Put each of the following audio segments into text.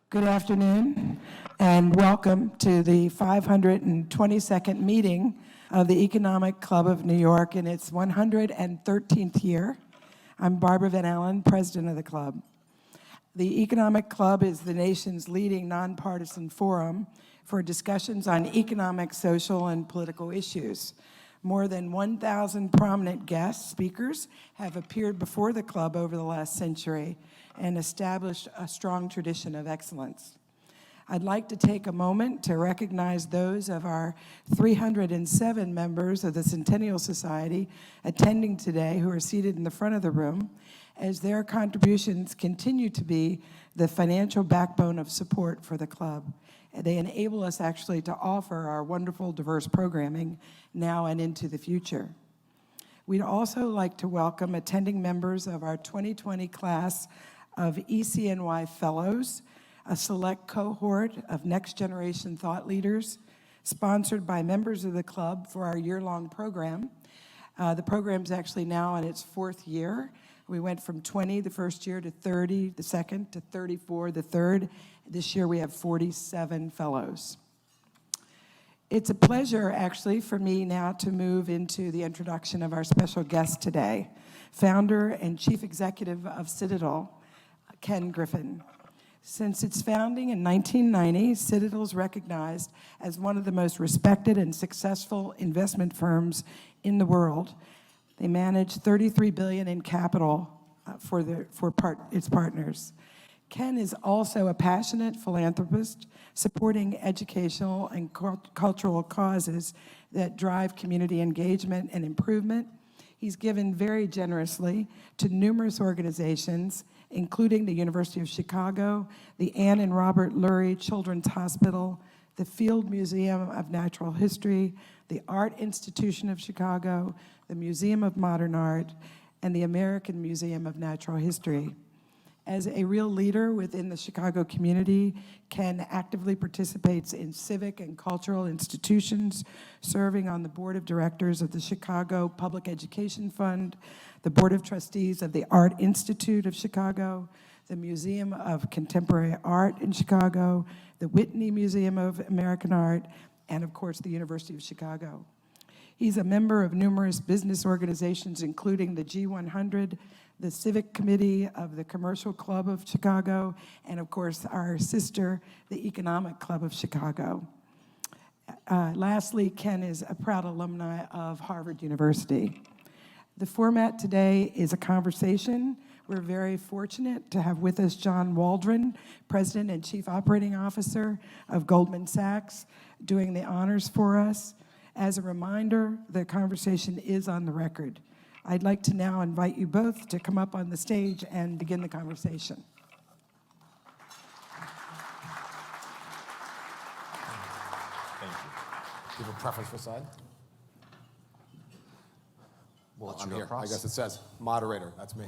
Good afternoon, and welcome to the 522nd meeting of the Economic Club of New York in its 113th year. I'm Barbara Van Allen, president of the club. The Economic Club is the nation's leading nonpartisan forum for discussions on economic, social, and political issues. More than 1,000 prominent guest speakers have appeared before the club over the last century and established a strong tradition of excellence. I'd like to take a moment to recognize those of our 307 members of the Centennial Society attending today who are seated in the front of the room, as their contributions continue to be the financial backbone of support for the club. They enable us actually to offer our wonderful diverse programming now and into the future. We'd also like to welcome attending members of our 2020 class of ECNY Fellows, a select cohort of next generation thought leaders, sponsored by members of the club for our year-long program. The program's actually now in its fourth year. We went from 20 the first year to 30 the second to 34 the third. This year we have 47 fellows. It's a pleasure actually for me now to move into the introduction of our special guest today, founder and chief executive of Citadel, Ken Griffin. Since its founding in 1990, Citadel is recognized as one of the most respected and successful investment firms in the world. They manage $33 billion in capital for its partners. Ken is also a passionate philanthropist supporting educational and cultural causes that drive community engagement and improvement. He's given very generously to numerous organizations, including the University of Chicago, the Ann and Robert Lurie Children's Hospital, the Field Museum of Natural History, the Art Institution of Chicago, the Museum of Modern Art, and the American Museum of Natural History. As a real leader within the Chicago community, Ken actively participates in civic and cultural institutions, serving on the board of directors of the Chicago Public Education Fund, the board of trustees of the Art Institute of Chicago, the Museum of Contemporary Art in Chicago, the Whitney Museum of American Art, and of course the University of Chicago. He's a member of numerous business organizations, including the G100, the Civic Committee of the Commercial Club of Chicago, and of course our sister, the Economic Club of Chicago. Lastly, Ken is a proud alumni of Harvard University. The format today is a conversation. We're very fortunate to have with us John Waldron, President and Chief Operating Officer of Goldman Sachs, doing the honors for us. As a reminder, the conversation is on the record. I'd like to now invite you both to come up on the stage and begin the conversation. Thank you. Do you have a preference for side? Well, I'm here. I guess it says moderator. That's me.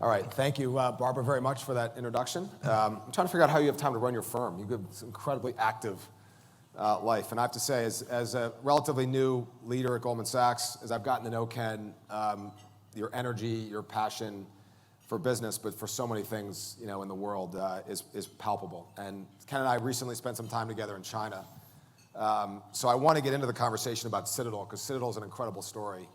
All right. Thank you, Barbara, very much for that introduction. I'm trying to figure out how you have time to run your firm. You have this incredibly active life. And I have to say, as a relatively new leader at Goldman Sachs, as I've gotten to know Ken, your energy, your passion for business, but for so many things, in the world is palpable. And Ken and I recently spent some time together in China. So I want to get into the conversation about Citadel, because Citadel is an incredible story.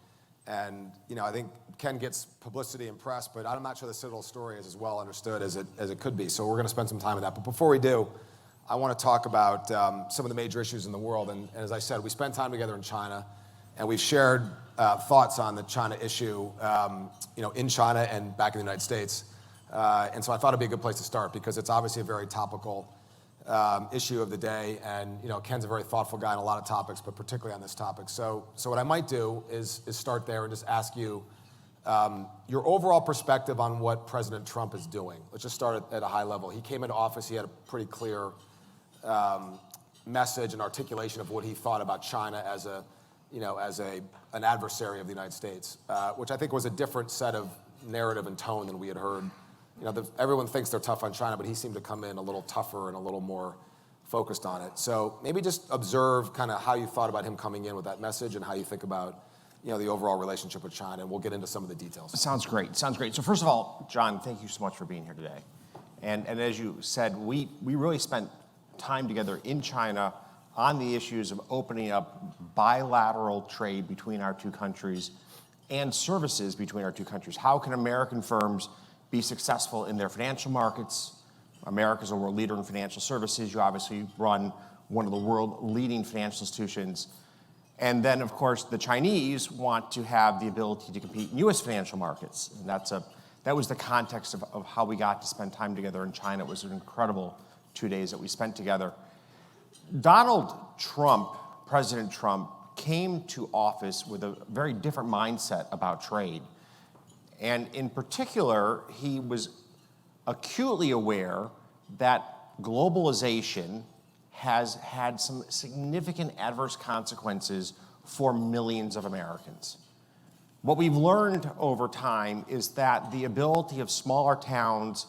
And I think Ken gets publicity and press, but I'm not sure the Citadel story is as well understood as it could be. So we're going to spend some time on that. But before we do, I want to talk about some of the major issues in the world. And as I said, we spent time together in China, and we've shared thoughts on the China issue, in China and back in the United States. And so I thought it'd be a good place to start, because it's obviously a very topical issue of the day. And Ken's a very thoughtful guy on a lot of topics, but particularly on this topic. So what I might do is start there and just ask you your overall perspective on what President Trump is doing. Let's just start at a high level. He came into office, he had a pretty clear message and articulation of what he thought about China as an adversary of the United States, which I think was a different set of narrative and tone than we had heard. Everyone thinks they're tough on China, but he seemed to come in a little tougher and a little more focused on it. So maybe just observe kind of how you thought about him coming in with that message and how you think about the overall relationship with China, and we'll get into some of the details. Sounds great. So first of all, John, thank you so much for being here today. And as you said, we really spent time together in China on the issues of opening up bilateral trade between our two countries and services between our two countries. How can American firms be successful in their financial markets? America's a world leader in financial services. You obviously run one of the world leading financial institutions. And then, of course, the Chinese want to have the ability to compete in U.S. financial markets. And that was the context of how we got to spend time together in China. It was an incredible 2 days that we spent together. Donald Trump, President Trump, came to office with a very different mindset about trade. And in particular, he was acutely aware that globalization has had some significant adverse consequences for millions of Americans. What we've learned over time is that the ability of smaller towns,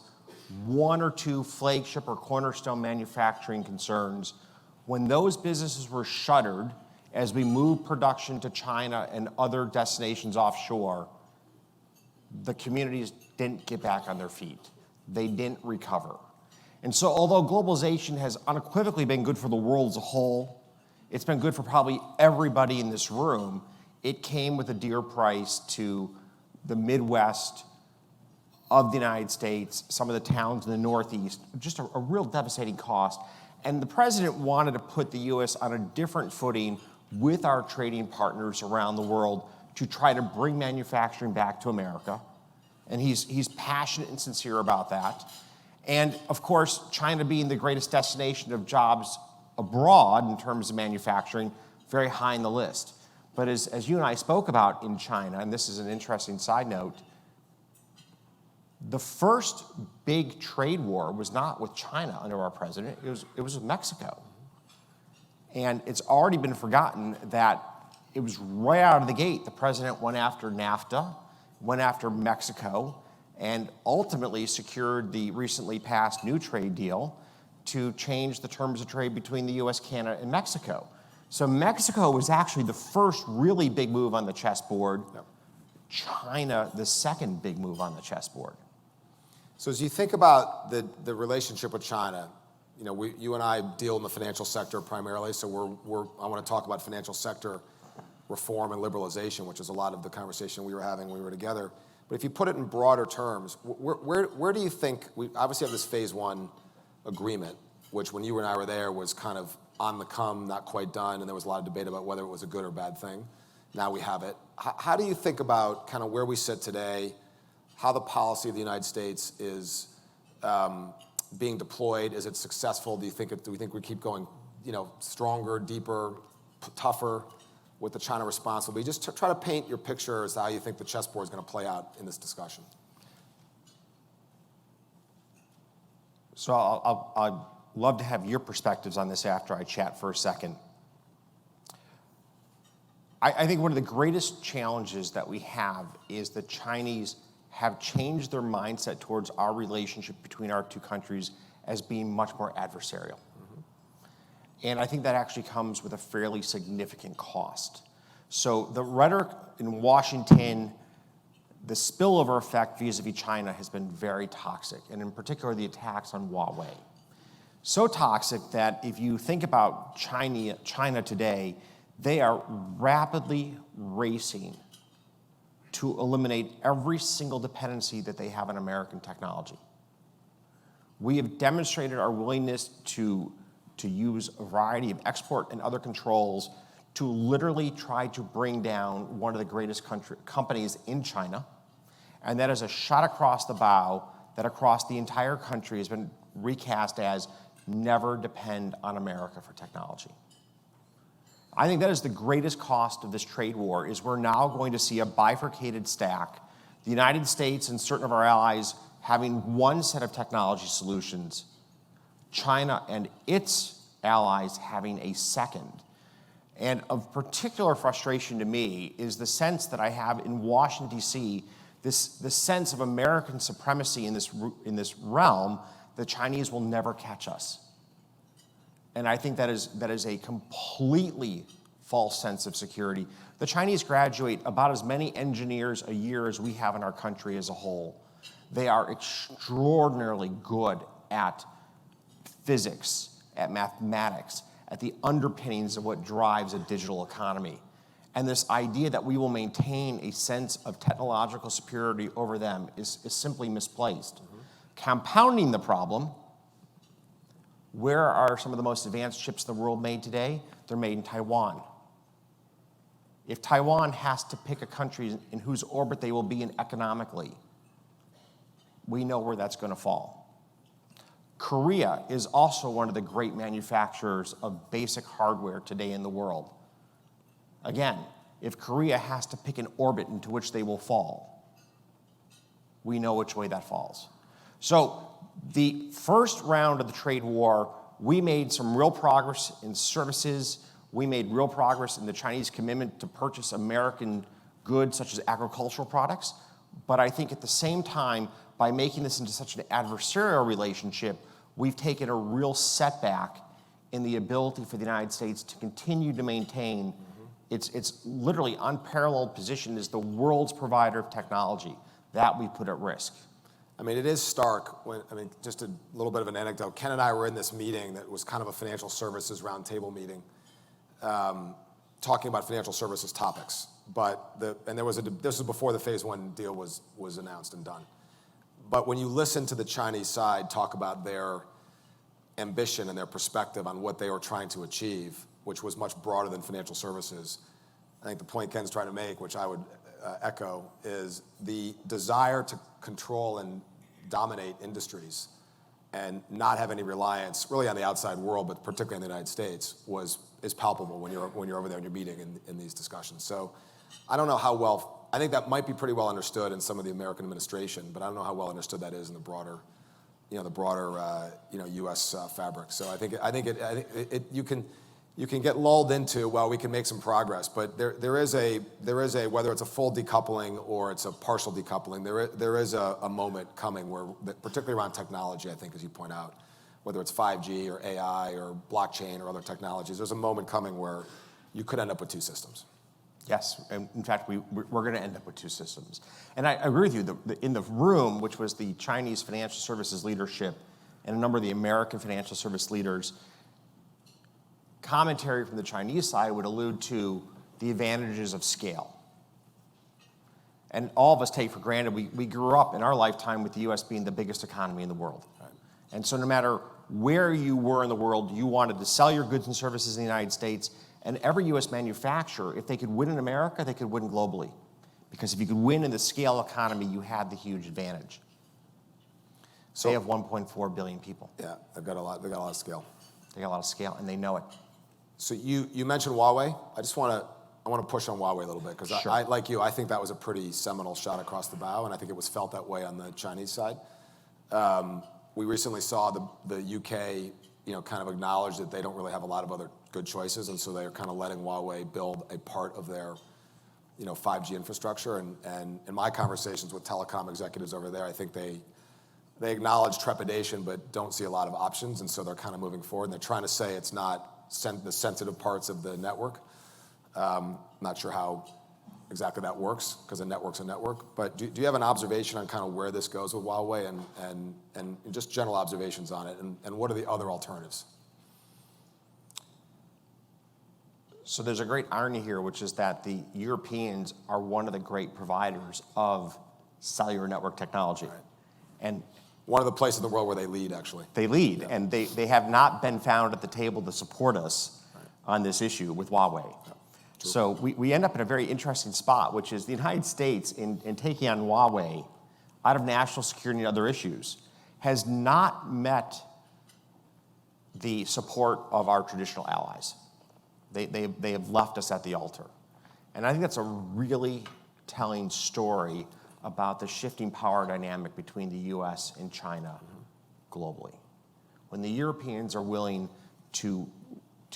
one or two flagship or cornerstone manufacturing concerns, when those businesses were shuttered as we moved production to China and other destinations offshore, the communities didn't get back on their feet. They didn't recover. And so although globalization has unequivocally been good for the world as a whole, it's been good for probably everybody in this room, it came with a dear price to the Midwest of the United States, some of the towns in the Northeast, just a real devastating cost. And the president wanted to put the U.S. on a different footing with our trading partners around the world to try to bring manufacturing back to America. And he's passionate and sincere about that. And of course, China being the greatest destination of jobs abroad in terms of manufacturing, very high on the list. But as you and I spoke about in China, and this is an interesting side note, the first big trade war was not with China under our president, it was with Mexico. And it's already been forgotten that it was right out of the gate. The president went after NAFTA, went after Mexico, and ultimately secured the recently passed new trade deal to change the terms of trade between the US, Canada, and Mexico. So Mexico was actually the first really big move on the chessboard. Yep. China, the second big move on the chessboard. So as you think about the relationship with China, you know, you and I deal in the financial sector primarily, so I want to talk about financial sector reform and liberalization, which is a lot of the conversation we were having when we were together. But if you put it in broader terms, where do you think, we obviously have this phase one agreement, which when you and I were there was kind of on the come, not quite done, and there was a lot of debate about whether it was a good or bad thing. Now we have it. How do you think about kind of where we sit today, how the policy of the United States is being deployed? Is it successful? Do we think we keep going, you know, stronger, deeper, tougher with the China response? Will we just try to paint your picture as to how you think the chessboard is going to play out in this discussion? So I'd love to have your perspectives on this after I chat for a second. I think one of the greatest challenges that we have is the Chinese have changed their mindset towards our relationship between our two countries as being much more adversarial. Mm-hmm. And I think that actually comes with a fairly significant cost. So the rhetoric in Washington, the spillover effect vis-a-vis China has been very toxic, and in particular the attacks on Huawei. So toxic that if you think about China today, they are rapidly racing to eliminate every single dependency that they have on American technology. We have demonstrated our willingness to use a variety of export and other controls to literally try to bring down one of the greatest companies in China. And that is a shot across the bow that across the entire country has been recast as never depend on America for technology. I think that is the greatest cost of this trade war, is we're now going to see a bifurcated stack. The United States and certain of our allies having one set of technology solutions, China and its allies having a second. And of particular frustration to me is the sense that I have in Washington, D.C., this sense of American supremacy in this realm. The Chinese will never catch us. And I think that is a completely false sense of security. The Chinese graduate about as many engineers a year as we have in our country as a whole. They are extraordinarily good at physics, at mathematics, at the underpinnings of what drives a digital economy. And this idea that we will maintain a sense of technological superiority over them is simply misplaced. Compounding the problem, where are some of the most advanced chips in the world made today? They're made in Taiwan. If Taiwan has to pick a country in whose orbit they will be in economically, we know where that's going to fall. Korea is also one of the great manufacturers of basic hardware today in the world. Again, if Korea has to pick an orbit into which they will fall, we know which way that falls. So the first round of the trade war, we made some real progress in services. We made real progress in the Chinese commitment to purchase American goods such as agricultural products. But I think at the same time, by making this into such an adversarial relationship, we've taken a real setback in the ability for the United States to continue to maintain its literally unparalleled position as the world's provider of technology. That we put at risk. I mean, it is stark. Just a little bit of an anecdote. Ken and I were in this meeting that was kind of a financial services roundtable meeting, talking about financial services topics. This was before the phase one deal was announced and done. But when you listen to the Chinese side talk about their ambition and their perspective on what they were trying to achieve, which was much broader than financial services, I think the point Ken's trying to make, which I would echo, is the desire to control and dominate industries and not have any reliance really on the outside world, but particularly in the United States, is palpable when you're over there and you're meeting in these discussions. So I don't know how well, I think that might be pretty well understood in some of the American administration, but I don't know how well understood that is in the broader U.S. fabric. So I think you can get lulled into, well, we can make some progress, but there is a whether it's a full decoupling or it's a partial decoupling, there is a moment coming where, particularly around technology, I think, as you point out, whether it's 5G or AI or blockchain or other technologies, there's a moment coming where you could end up with two systems. Yes, and in fact, we're going to end up with two systems. And I agree with you. In the room, which was the Chinese financial services leadership and a number of the American financial service leaders, commentary from the Chinese side would allude to the advantages of scale. And all of us take for granted, we grew up in our lifetime with the U.S. being the biggest economy in the world. Right. And so no matter where you were in the world, you wanted to sell your goods and services in the United States. And every U.S. manufacturer, if they could win in America, they could win globally. Because if you could win in the scale economy, you had the huge advantage. So they have 1.4 billion people. Yeah, they've got a lot of scale. They got a lot of scale, and they know it. So you mentioned Huawei. I want to push on Huawei a little bit, because sure. I, like you, I think that was a pretty seminal shot across the bow, and I think it was felt that way on the Chinese side. We recently saw the UK, kind of acknowledge that they don't really have a lot of other good choices, and so they're kind of letting Huawei build a part of their, 5G infrastructure. And in my conversations with telecom executives over there, I think they acknowledge trepidation, but don't see a lot of options, and so they're kind of moving forward. And they're trying to say it's not the sensitive parts of the network. Not sure how exactly that works, because a network's a network. But do you have an observation on kind of where this goes with Huawei and just general observations on it, and what are the other alternatives? So there's a great irony here, which is that the Europeans are one of the great providers of cellular network technology. Right. And one of the places in the world where they lead, actually. They lead, yeah. And they have not been found at the table to support us right. on this issue with Huawei. Yeah. So we end up in a very interesting spot, which is the United States, in taking on Huawei out of national security and other issues, has not met the support of our traditional allies. They have left us at the altar. And I think that's a really telling story about the shifting power dynamic between the U.S. and China globally. When the Europeans are willing to,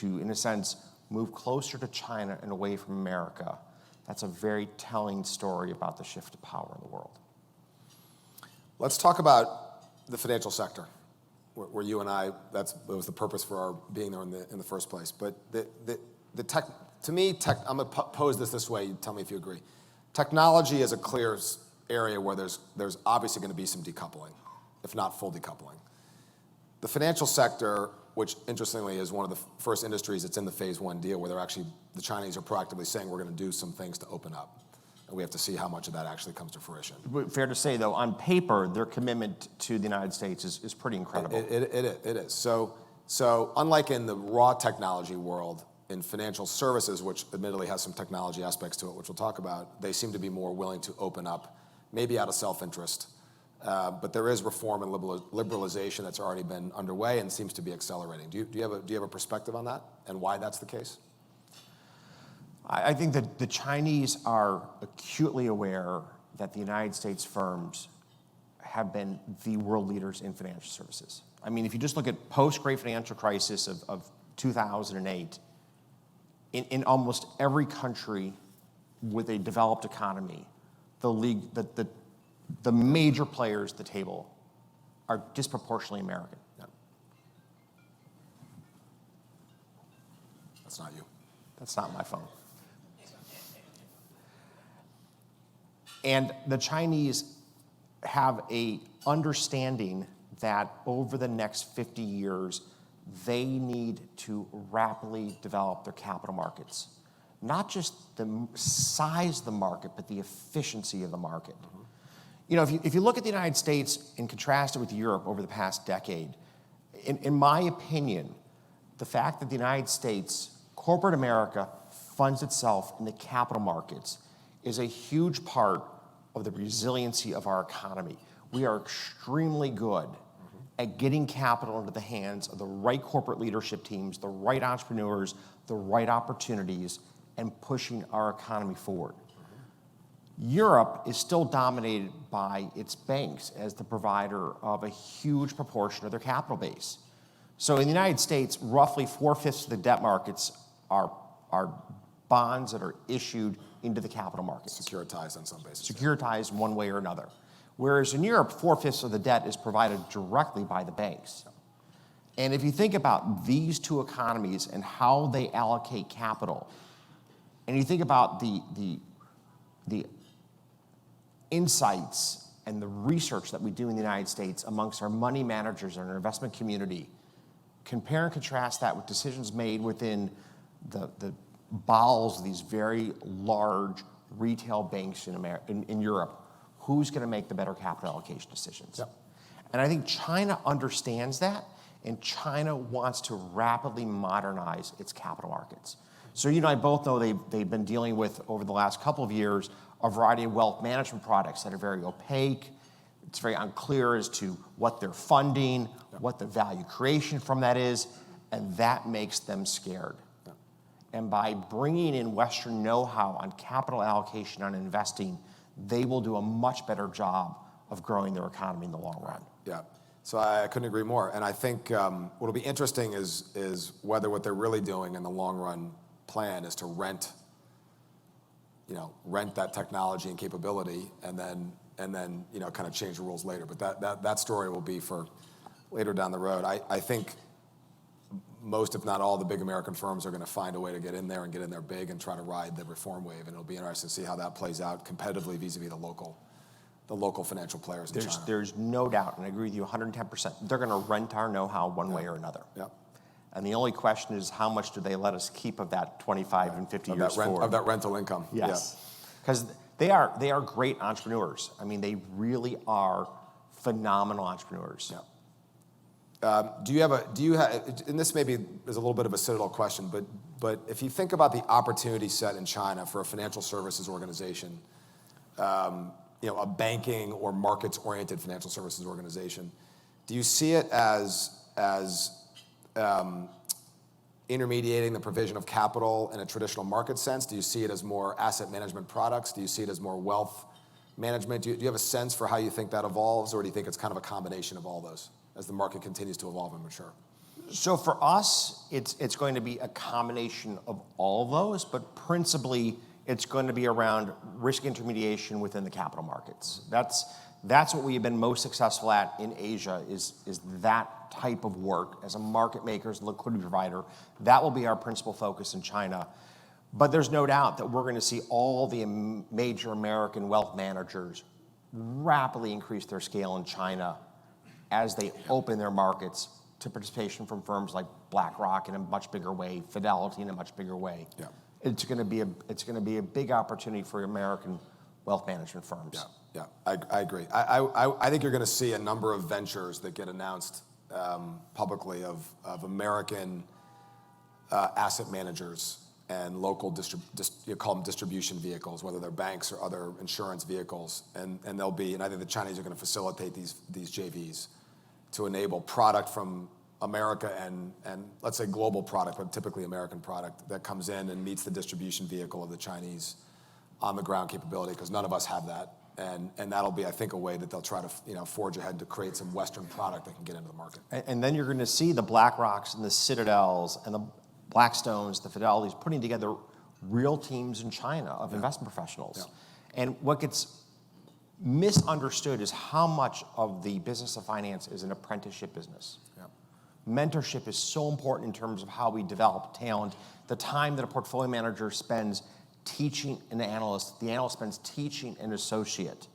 in a sense, move closer to China and away from America, that's a very telling story about the shift of power in the world. Let's talk about the financial sector, where you and I, that was the purpose for our being there in the first place. But the tech, to me, I'm going to pose this way, you tell me if you agree. Technology is a clear area where there's obviously going to be some decoupling, if not full decoupling. The financial sector, which interestingly is one of the first industries that's in the phase one deal, where the Chinese are proactively saying we're going to do some things to open up. And we have to see how much of that actually comes to fruition. Fair to say, though, on paper, their commitment to the United States is pretty incredible. It is. So unlike in the raw technology world, in financial services, which admittedly has some technology aspects to it, which we'll talk about, they seem to be more willing to open up, maybe out of self-interest. But there is reform and liberalization that's already been underway and seems to be accelerating. Do you have a perspective on that and why that's the case? I think that the Chinese are acutely aware that the United States firms have been the world leaders in financial services. I mean, if you just look at post-Great Financial Crisis of 2008, in almost every country with a developed economy, the major players at the table are disproportionately American. Yeah. That's not you. That's not my phone. And the Chinese have a understanding that over the next 50 years, they need to rapidly develop their capital markets. Not just the size of the market, but the efficiency of the market. Mm-hmm. You know, if you look at the United States and contrast it with Europe over the past decade, in my opinion, the fact that the United States, corporate America, funds itself in the capital markets is a huge part of the resiliency of our economy. We are extremely good at getting capital into the hands of the right corporate leadership teams, the right entrepreneurs, the right opportunities, and pushing our economy forward. Europe is still dominated by its banks as the provider of a huge proportion of their capital base. So in the United States, roughly 4/5 of the debt markets are bonds that are issued into the capital markets. Securitized on some basis. Securitized one way or another. Whereas in Europe, 4/5 of the debt is provided directly by the banks. And if you think about these two economies and how they allocate capital, and you think about the insights and the research that we do in the United States amongst our money managers and our investment community, compare and contrast that with decisions made within the bowels of these very large retail banks in Europe, who's going to make the better capital allocation decisions? Yep. And I think China understands that, and China wants to rapidly modernize its capital markets. So you and I both know they've been dealing with, over the last couple of years, a variety of wealth management products that are very opaque. It's very unclear as to what they're funding, what the value creation from that is, and that makes them scared. And by bringing in Western know-how on capital allocation, on investing, they will do a much better job of growing their economy in the long run. Yeah, so I couldn't agree more. And I think what'll be interesting is whether what they're really doing in the long run plan is to rent that technology and capability, and then kind of change the rules later. But that story will be for later down the road. I think most, if not all, the big American firms are going to find a way to get in there and get in there big and try to ride the reform wave. And it'll be interesting to see how that plays out competitively vis-a-vis the local financial players in China. There's no doubt, and I agree with you 110%. They're going to rent our know-how one way or another. Yep. And the only question is, how much do they let us keep of that 25 and 50 years forward? Of that rental income. Yes. Because they are great entrepreneurs. I mean, they really are phenomenal entrepreneurs. Yeah. Do you have, and this maybe is a little bit of a Citadel question, but if you think about the opportunity set in China for a financial services organization, a banking or markets-oriented financial services organization, do you see it as intermediating the provision of capital in a traditional market sense? Do you see it as more asset management products? Do you see it as more wealth management? Do you have a sense for how you think that evolves, or do you think it's kind of a combination of all those as the market continues to evolve and mature? So for us, it's going to be a combination of all of those, but principally it's going to be around risk intermediation within the capital markets. That's what we have been most successful at in Asia, is that type of work as a market maker, as a liquidity provider. That will be our principal focus in China. But there's no doubt that we're going to see all the major American wealth managers rapidly increase their scale in China as they open their markets to participation from firms like BlackRock in a much bigger way, Fidelity in a much bigger way. Yeah. It's going to be a big opportunity for American wealth management firms. Yeah, I agree. I think you're going to see a number of ventures that get announced publicly of American asset managers and local you call them distribution vehicles, whether they're banks or other insurance vehicles, and they'll be. And I think the Chinese are going to facilitate these JVs to enable product from America and let's say global product, but typically American product that comes in and meets the distribution vehicle of the Chinese on the ground capability, because none of us have that. And that'll be, I think, a way that they'll try to forge ahead to create some Western product that can get into the market. And then you're going to see the BlackRocks and the Citadels and the Blackstones, the Fidelities, putting together real teams in China of investment professionals. Yeah. And what gets misunderstood is how much of the business of finance is an apprenticeship business. Yeah. Mentorship is so important in terms of how we develop talent. The time that a portfolio manager spends teaching an analyst, the analyst spends teaching an associate.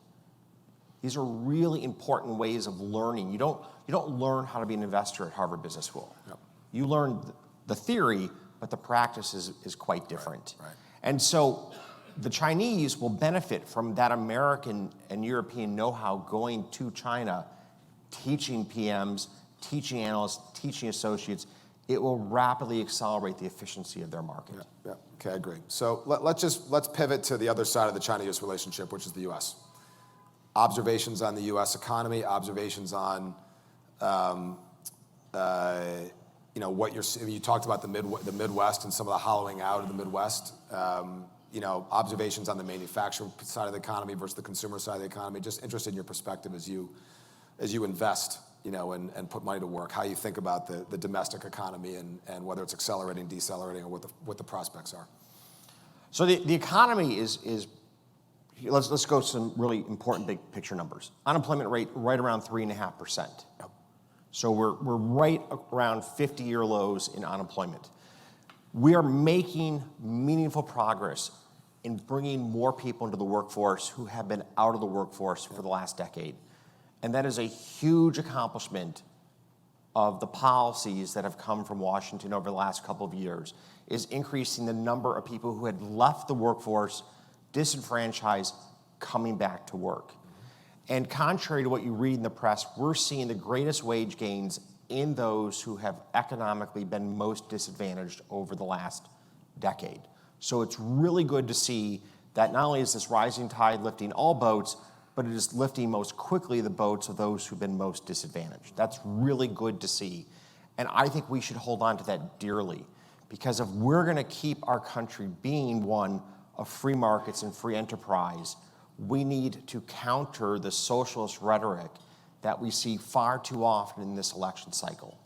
These are really important ways of learning. You don't learn how to be an investor at Harvard Business School. Yep. You learn the theory, but the practice is quite different. Right. And so the Chinese will benefit from that American and European know-how going to China, teaching PMs, teaching analysts, teaching associates. It will rapidly accelerate the efficiency of their market. Yeah. Okay, I agree. So let's pivot to the other side of the China-U.S. relationship, which is the U.S. Observations on the U.S. economy, observations on, what you talked about the Midwest and some of the hollowing out of the Midwest. Observations on the manufacturing side of the economy versus the consumer side of the economy. Just interested in your perspective as you invest, and put money to work, how you think about the domestic economy and whether it's accelerating, decelerating, or what the prospects are. So the economy is let's go some really important big picture numbers. Unemployment rate right around 3.5%. Yep. So we're right around 50-year lows in unemployment. We are making meaningful progress in bringing more people into the workforce who have been out of the workforce for the last decade. And that is a huge accomplishment of the policies that have come from Washington over the last couple of years, is increasing the number of people who had left the workforce, disenfranchised, coming back to work. And contrary to what you read in the press, we're seeing the greatest wage gains in those who have economically been most disadvantaged over the last decade. So it's really good to see that not only is this rising tide lifting all boats, but it is lifting most quickly the boats of those who've been most disadvantaged. That's really good to see. And I think we should hold on to that dearly, because if we're going to keep our country being one of free markets and free enterprise, we need to counter the socialist rhetoric that we see far too often in this election cycle.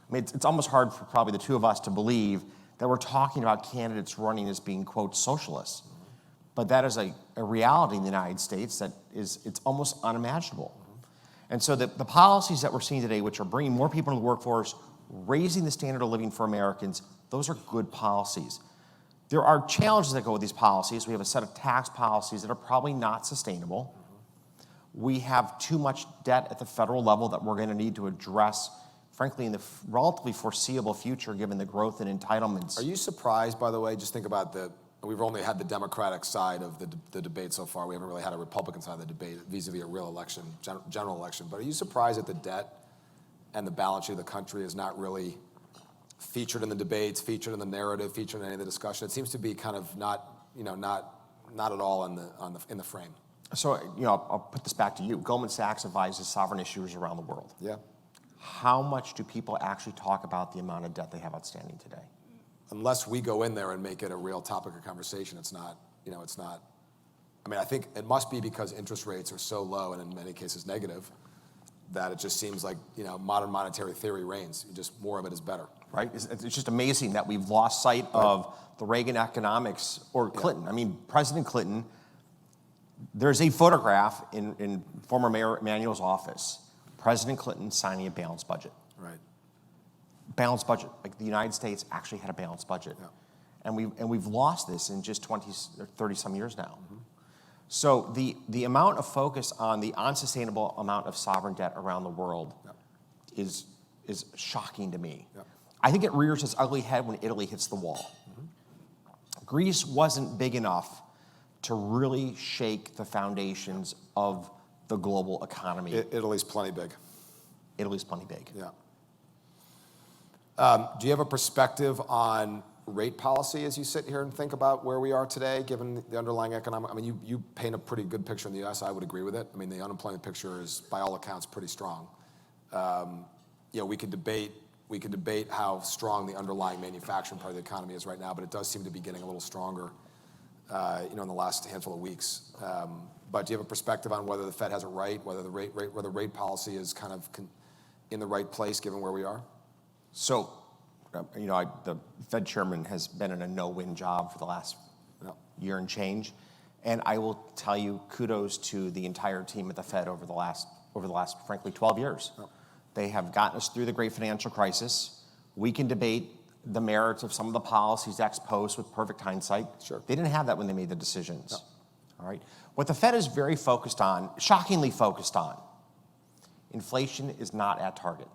I mean, it's almost hard for probably the two of us to believe that we're talking about candidates running as being, quote, socialists. But that is a reality in the United States it's almost unimaginable. And so the policies that we're seeing today, which are bringing more people into the workforce, raising the standard of living for Americans, those are good policies. There are challenges that go with these policies. We have a set of tax policies that are probably not sustainable. We have too much debt at the federal level that we're going to need to address, frankly, in the relatively foreseeable future, given the growth in entitlements. Are you surprised, by the way, just think about we've only had the Democratic side of the debate so far. We haven't really had a Republican side of the debate vis-a-vis a real election, general election. But are you surprised that the debt and the balance sheet of the country is not really featured in the debates, featured in the narrative, featured in any of the discussion? It seems to be kind of not at all in the frame. So, I'll put this back to you. Goldman Sachs advises sovereign issuers around the world. Yeah. How much do people actually talk about the amount of debt they have outstanding today? Unless we go in there and make it a real topic of conversation, it's not. I mean, I think it must be because interest rates are so low and in many cases negative that it just seems like, modern monetary theory reigns. Just more of it is better. Right? It's just amazing that we've lost sight of the Reagan economics or Clinton. Yeah. I mean, President Clinton, there's a photograph in former Mayor Emanuel's office, President Clinton signing a balanced budget. Right. Balanced budget. Like the United States actually had a balanced budget. Yeah. And we've lost this in just 20 or 30 some years now. Mm-hmm. So the amount of focus on the unsustainable amount of sovereign debt around the world is shocking to me. I think it rears its ugly head when Italy hits the wall. Greece wasn't big enough to really shake the foundations of the global economy. Italy's plenty big. Italy's plenty big. Yeah. Do you have a perspective on rate policy as you sit here and think about where we are today, given the underlying economic? I mean, you paint a pretty good picture in the U.S. I would agree with it. I mean, the unemployment picture is, by all accounts, pretty strong. We could debate how strong the underlying manufacturing part of the economy is right now, but it does seem to be getting a little stronger, in the last handful of weeks. But do you have a perspective on whether the Fed has it right, whether the rate policy is kind of in the right place given where we are? So, the Fed chairman has been in a no-win job for the last year and change, and I will tell you, kudos to the entire team at the Fed over the last, frankly, 12 years. They have gotten us through the great financial crisis. We can debate the merits of some of the policies ex post with perfect hindsight. Sure. They didn't have that when they made the decisions. All right. What the Fed is very focused on, shockingly focused on, inflation is not at target.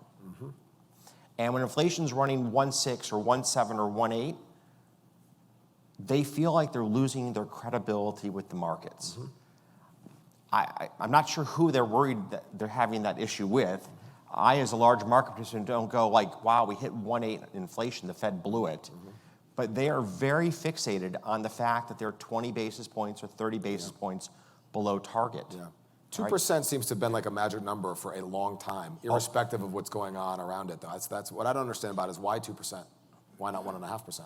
And when inflation's running 1.6 or 1.7 or 1.8, they feel like they're losing their credibility with the markets. I'm not sure who they're worried that they're having that issue with. I, as a large market participant, don't go like, wow, we hit 1.8 inflation, the Fed blew it. But they are very fixated on the fact that they're 20 basis points or 30 basis points below target. 2% seems to have been like a magic number for a long time, irrespective of what's going on around it. That's what I don't understand about it, is why 2%? Why not 1.5%?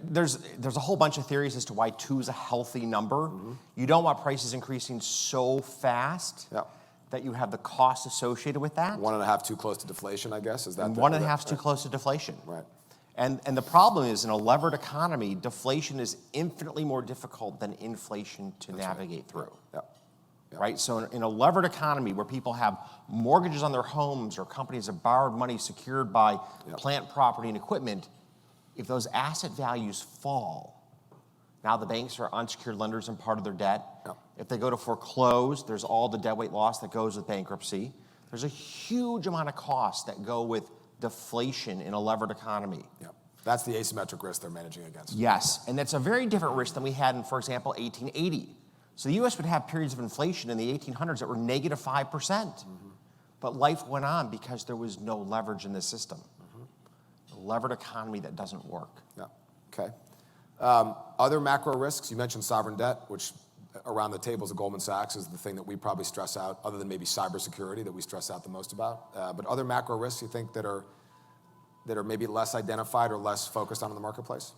There's a whole bunch of theories as to why 2 is a healthy number. You don't want prices increasing so fast that you have the cost associated with that. 1.5 too close to deflation, I guess. Is that 1.5 is too close to deflation. Right. And the problem is, in a levered economy, deflation is infinitely more difficult than inflation to navigate through. Right? So in a levered economy where people have mortgages on their homes or companies have borrowed money secured by plant property and equipment, if those asset values fall, now the banks are unsecured lenders in part of their debt. If they go to foreclose, there's all the deadweight loss that goes with bankruptcy. There's a huge amount of costs that go with deflation in a levered economy. That's the asymmetric risk they're managing against. Yes, and that's a very different risk than we had in, for example, 1880. So the U.S. would have periods of inflation in the 1800s that were negative 5%. But life went on because there was no leverage in the system. A levered economy that doesn't work. Okay. Other macro risks, you mentioned sovereign debt, which around the tables of Goldman Sachs is the thing that we probably stress out, other than maybe cybersecurity that we stress out the most about. But other macro risks you think that are maybe less identified or less focused on in the marketplace?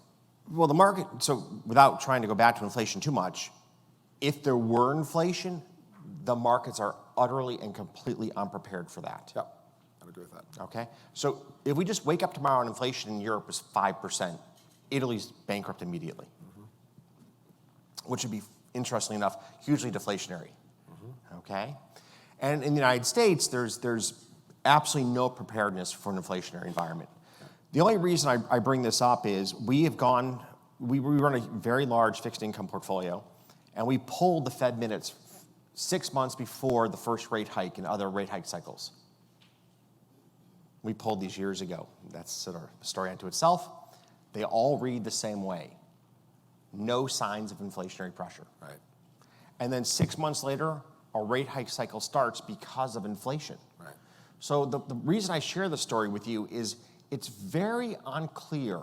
Well, the market, so without trying to go back to inflation too much, if there were inflation, the markets are utterly and completely unprepared for that. I'd agree with that. Okay? So if we just wake up tomorrow and inflation in Europe is 5%, Italy's bankrupt immediately, which would be, interestingly enough, hugely deflationary. Okay? And in the United States, there's absolutely no preparedness for an inflationary environment. The only reason I bring this up is we run a very large fixed income portfolio, and we pulled the Fed minutes 6 months before the first rate hike and other rate hike cycles. We pulled these years ago. That's sort of a story unto itself. They all read the same way. No signs of inflationary pressure. Right. And then 6 months later, a rate hike cycle starts because of inflation. Right. So the reason I share the story with you is it's very unclear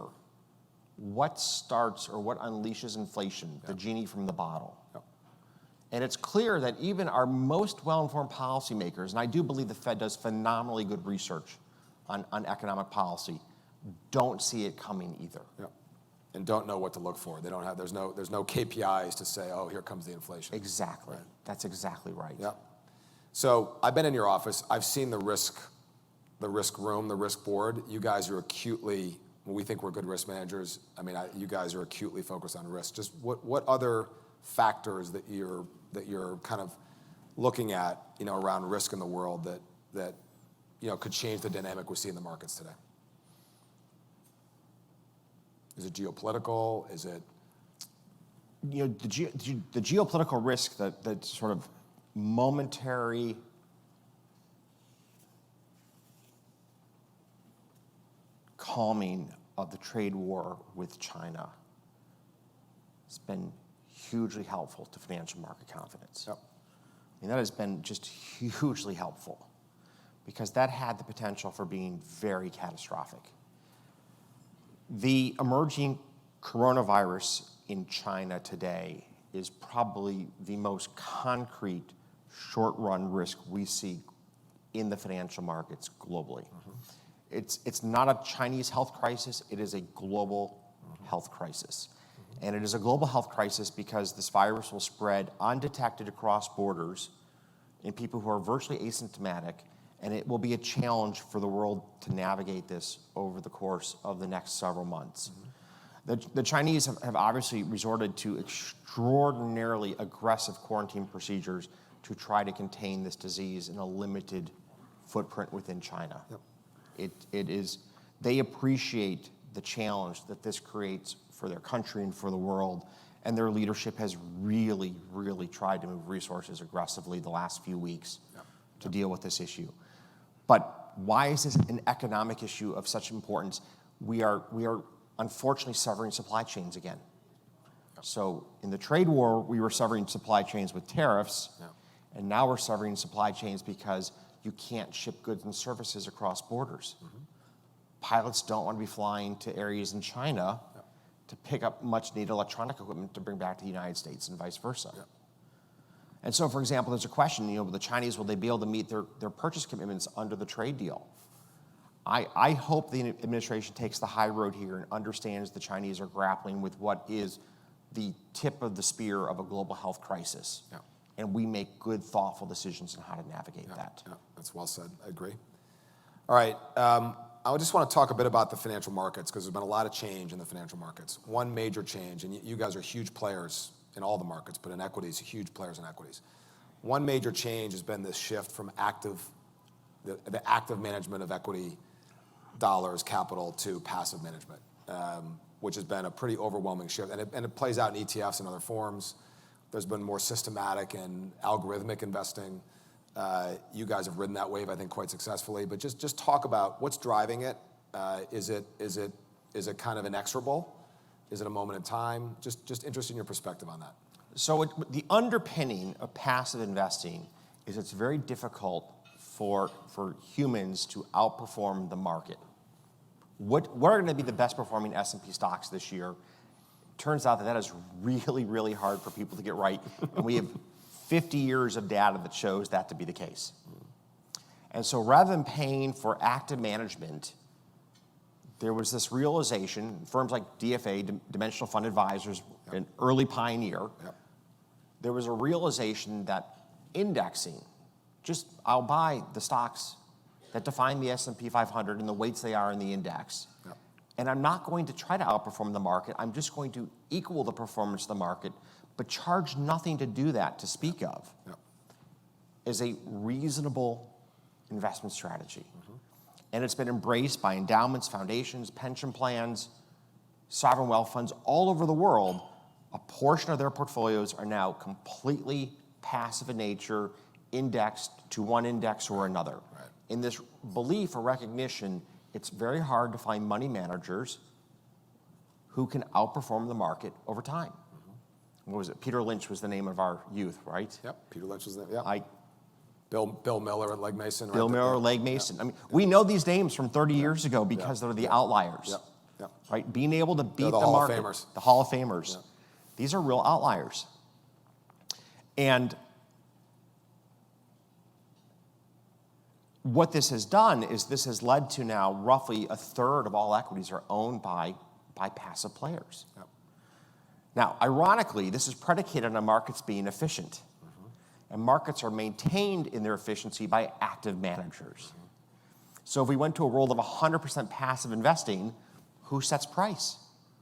what starts or what unleashes inflation, the genie from the bottle. And it's clear that even our most well-informed policymakers, and I do believe the Fed does phenomenally good research on economic policy, don't see it coming either. And don't know what to look for. They don't have. There's no KPIs to say, oh, here comes the inflation. Exactly. Right. That's exactly right. So I've been in your office. I've seen the risk room, the risk board. You guys are acutely. We think we're good risk managers. I mean, you guys are acutely focused on risk. Just what other factors that you're kind of looking at, around risk in the world that could change the dynamic we see in the markets today? Is it geopolitical? Is it? the geopolitical risk, that sort of momentary calming of the trade war with China has been hugely helpful to financial market confidence. Yep. I mean, that has been just hugely helpful because that had the potential for being very catastrophic. The emerging coronavirus in China today is probably the most concrete short-run risk we see in the financial markets globally. It's not a Chinese health crisis, it is a global health crisis. And it is a global health crisis because this virus will spread undetected across borders in people who are virtually asymptomatic, and it will be a challenge for the world to navigate this over the course of the next several months. The Chinese have obviously resorted to extraordinarily aggressive quarantine procedures to try to contain this disease in a limited footprint within China. Yep. They appreciate the challenge that this creates for their country and for the world, and their leadership has really, really tried to move resources aggressively the last few weeks to deal with this issue. But why is this an economic issue of such importance? We are unfortunately severing supply chains again. So in the trade war, we were severing supply chains with tariffs, and now we're severing supply chains because you can't ship goods and services across borders. Pilots don't want to be flying to areas in China to pick up much needed electronic equipment to bring back to the United States and vice versa. And so, for example, there's a question, the Chinese, will they be able to meet their purchase commitments under the trade deal? I hope the administration takes the high road here and understands the Chinese are grappling with what is the tip of the spear of a global health crisis. And we make good, thoughtful decisions on how to navigate that. That's well said. I agree. All right. I just want to talk a bit about the financial markets because there's been a lot of change in the financial markets. One major change, and you guys are huge players in all the markets, but in equities, huge players in equities. One major change has been this shift from the active management of equity dollars, capital, to passive management, which has been a pretty overwhelming shift. And it plays out in ETFs and other forms. There's been more systematic and algorithmic investing. You guys have ridden that wave, I think, quite successfully. But just talk about what's driving it. Is it kind of inexorable? Is it a moment in time? Just interested in your perspective on that. So the underpinning of passive investing is it's very difficult for humans to outperform the market. What are going to be the best performing S&P stocks this year? Turns out that is really, really hard for people to get right. And we have 50 years of data that shows that to be the case. And so rather than paying for active management, there was this realization, firms like DFA, Dimensional Fund Advisors, an early pioneer, there was a realization that indexing, I'll buy the stocks that define the S&P 500 and the weights they are in the index. And I'm not going to try to outperform the market. I'm just going to equal the performance of the market, but charge nothing to do that to speak of, is a reasonable investment strategy. And it's been embraced by endowments, foundations, pension plans, sovereign wealth funds all over the world. A portion of their portfolios are now completely passive in nature, indexed to one index or another. In this belief or recognition, it's very hard to find money managers who can outperform the market over time. What was it? Peter Lynch was the name of our youth, right? Peter Lynch was the name. Bill Miller at Legg Mason. Bill Miller, Legg Mason. I mean, we know these names from 30 years ago because they're the outliers. Right? Being able to beat the Hall of market. Famers. The Hall of Famers. These are real outliers. And what this has done is this has led to now roughly a third of all equities are owned by passive players. Now, ironically, this is predicated on markets being efficient. And markets are maintained in their efficiency by active managers. So if we went to a world of 100% passive investing, who sets price?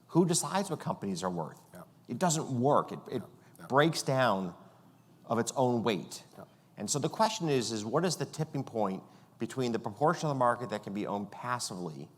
Who decides what companies are worth? It doesn't work. It breaks down of its own weight. And so the question is what is the tipping point between the proportion of the market that can be owned passively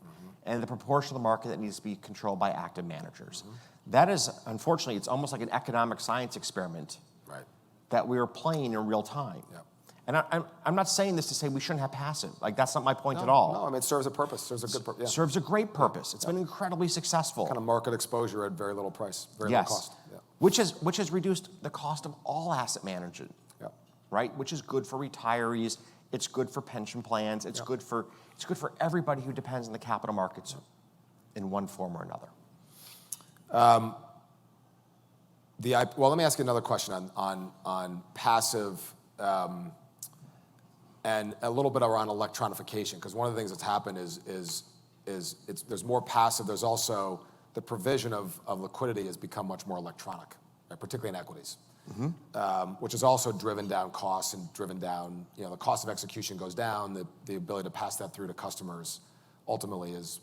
and the proportion of the market that needs to be controlled by active managers? That is, unfortunately, it's almost like an economic science experiment Right. that we are playing in real time. Yep. And I'm not saying this to say we shouldn't have passive. Like, that's not my point at all. No, I mean, it serves a purpose. Serves a good purpose. Yeah. Serves a great purpose. It's been incredibly successful. Kind of market exposure at very little price, very low cost. Yeah. Which has reduced the cost of all asset management, Yeah. right? Which is good for retirees. It's good for pension plans. It's good for everybody who depends on the capital markets in one form or another. Well, let me ask you another question on passive and a little bit around electronification, because one of the things that's happened is there's more passive. There's also the provision of liquidity has become much more electronic, right? Particularly in equities, which has also driven down costs and driven down, the cost of execution goes down. The ability to pass that through to customers ultimately is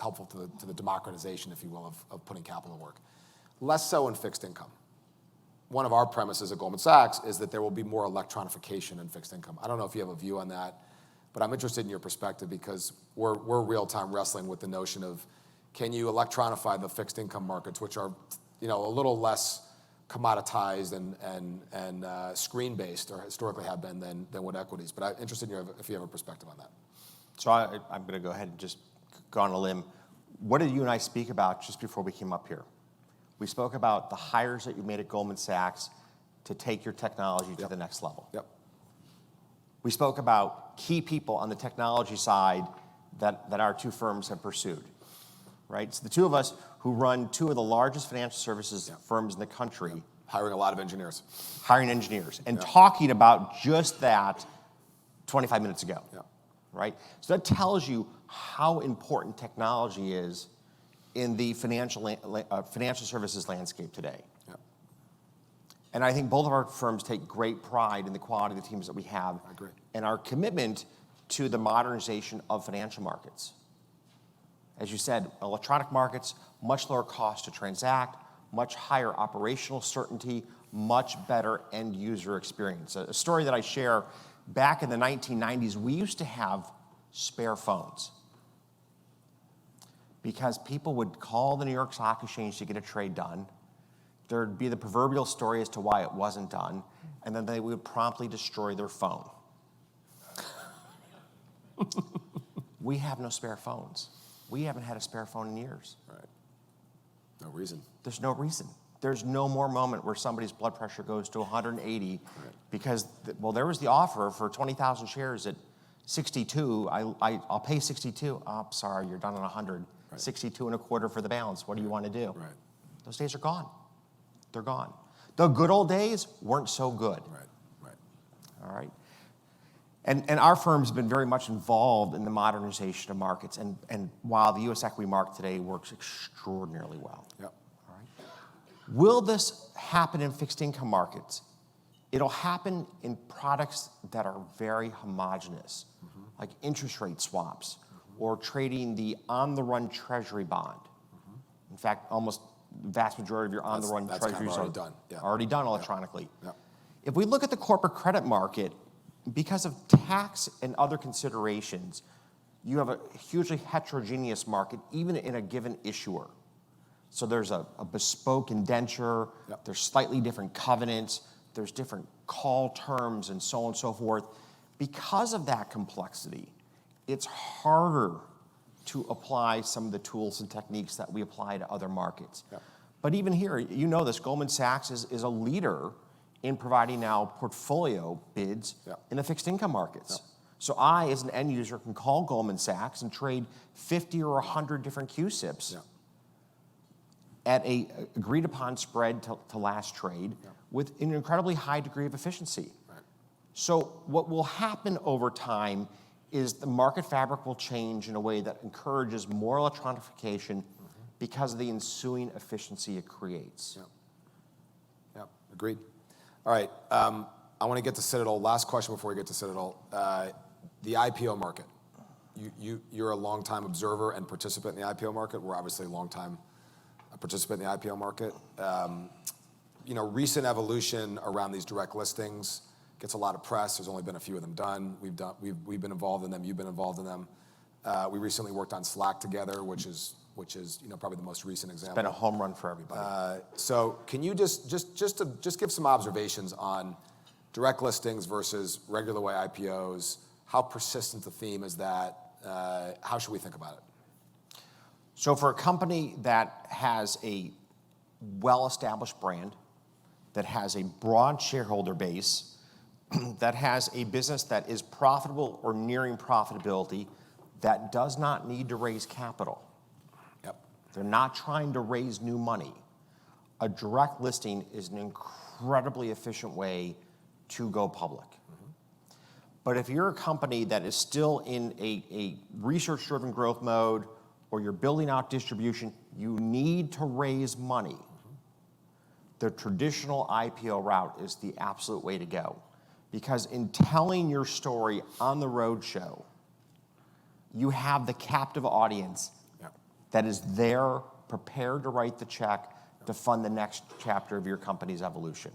helpful to the democratization, if you will, of putting capital to work. Less so in fixed income. One of our premises at Goldman Sachs is that there will be more electronification in fixed income. I don't know if you have a view on that, but I'm interested in your perspective, because we're real-time wrestling with the notion of, can you electronify the fixed income markets, which are a little less commoditized and screen-based, or historically have been, than what equities. But I'm interested in if you have a perspective on that. So I'm going to go ahead and just go on a limb. What did you and I speak about just before we came up here? We spoke about the hires that you made at Goldman Sachs to take your technology to the next level. Yep. We spoke about key people on the technology side that our two firms have pursued, right? It's the two of us who run two of the largest financial services firms in the country. Yep. Hiring a lot of engineers. Hiring engineers. And talking about just that 25 minutes ago, right? So that tells you how important technology is in the financial services landscape today. Yep. And I think both of our firms take great pride in the quality of the teams that we have. I agree. And our commitment to the modernization of financial markets. As you said, electronic markets, much lower cost to transact, much higher operational certainty, much better end user experience. A story that I share, back in the 1990s, we used to have spare phones, because people would call the New York Stock Exchange to get a trade done. There'd be the proverbial story as to why it wasn't done, and then they would promptly destroy their phone. We have no spare phones. We haven't had a spare phone in years. Right. No reason. There's no reason. There's no more moment where somebody's blood pressure goes to 180 because, there was the offer for 20,000 shares at 62. I'll pay 62. Oh, sorry, you're done on 100. 62 and a quarter for the balance. What do you want to do? Right. Those days are gone. They're gone. The good old days weren't so good. Right. All right. And our firm's been very much involved in the modernization of markets. And while the U.S. equity market today works extraordinarily well. Yep. All right. Will this happen in fixed income markets? It'll happen in products that are very homogeneous, like interest rate swaps, or trading the on-the-run treasury bond. In fact, almost the vast majority of your on-the-run treasuries already done. Yeah. Already done electronically. Yeah. If we look at the corporate credit market, because of tax and other considerations, you have a hugely heterogeneous market, even in a given issuer. So there's a bespoke indenture, there's slightly different covenants, there's different call terms, and so on and so forth. Because of that complexity, it's harder to apply some of the tools and techniques that we apply to other markets. Yep. But even here, this, Goldman Sachs is a leader in providing now portfolio bids in the fixed income markets. Yep. So I, as an end user, can call Goldman Sachs and trade 50 or 100 different QSIPs at a agreed upon spread to last trade with an incredibly high degree of efficiency. Right. So what will happen over time is the market fabric will change in a way that encourages more electronification because of the ensuing efficiency it creates. Yep, agreed. All right, I want to get to Citadel. Last question before we get to Citadel. The IPO market. You're a longtime observer and participant in the IPO market. We're obviously a longtime participant in the IPO market. Recent evolution around these direct listings gets a lot of press. There's only been a few of them done. We've been involved in them. You've been involved in them. We recently worked on Slack together, which is which is probably the most recent example. It's been a home run for everybody. So can you just give some observations on direct listings versus regular way IPOs? How persistent the theme is that? How should we think about it? So for a company that has a well-established brand, that has a broad shareholder base, that has a business that is profitable or nearing profitability, that does not need to raise capital. Yep. They're not trying to raise new money. A direct listing is an incredibly efficient way to go public. But if you're a company that is still in a research-driven growth mode, or you're building out distribution, you need to raise money. The traditional IPO route is the absolute way to go. Because in telling your story on the roadshow, you have the captive audience that is there, prepared to write the check to fund the next chapter of your company's evolution.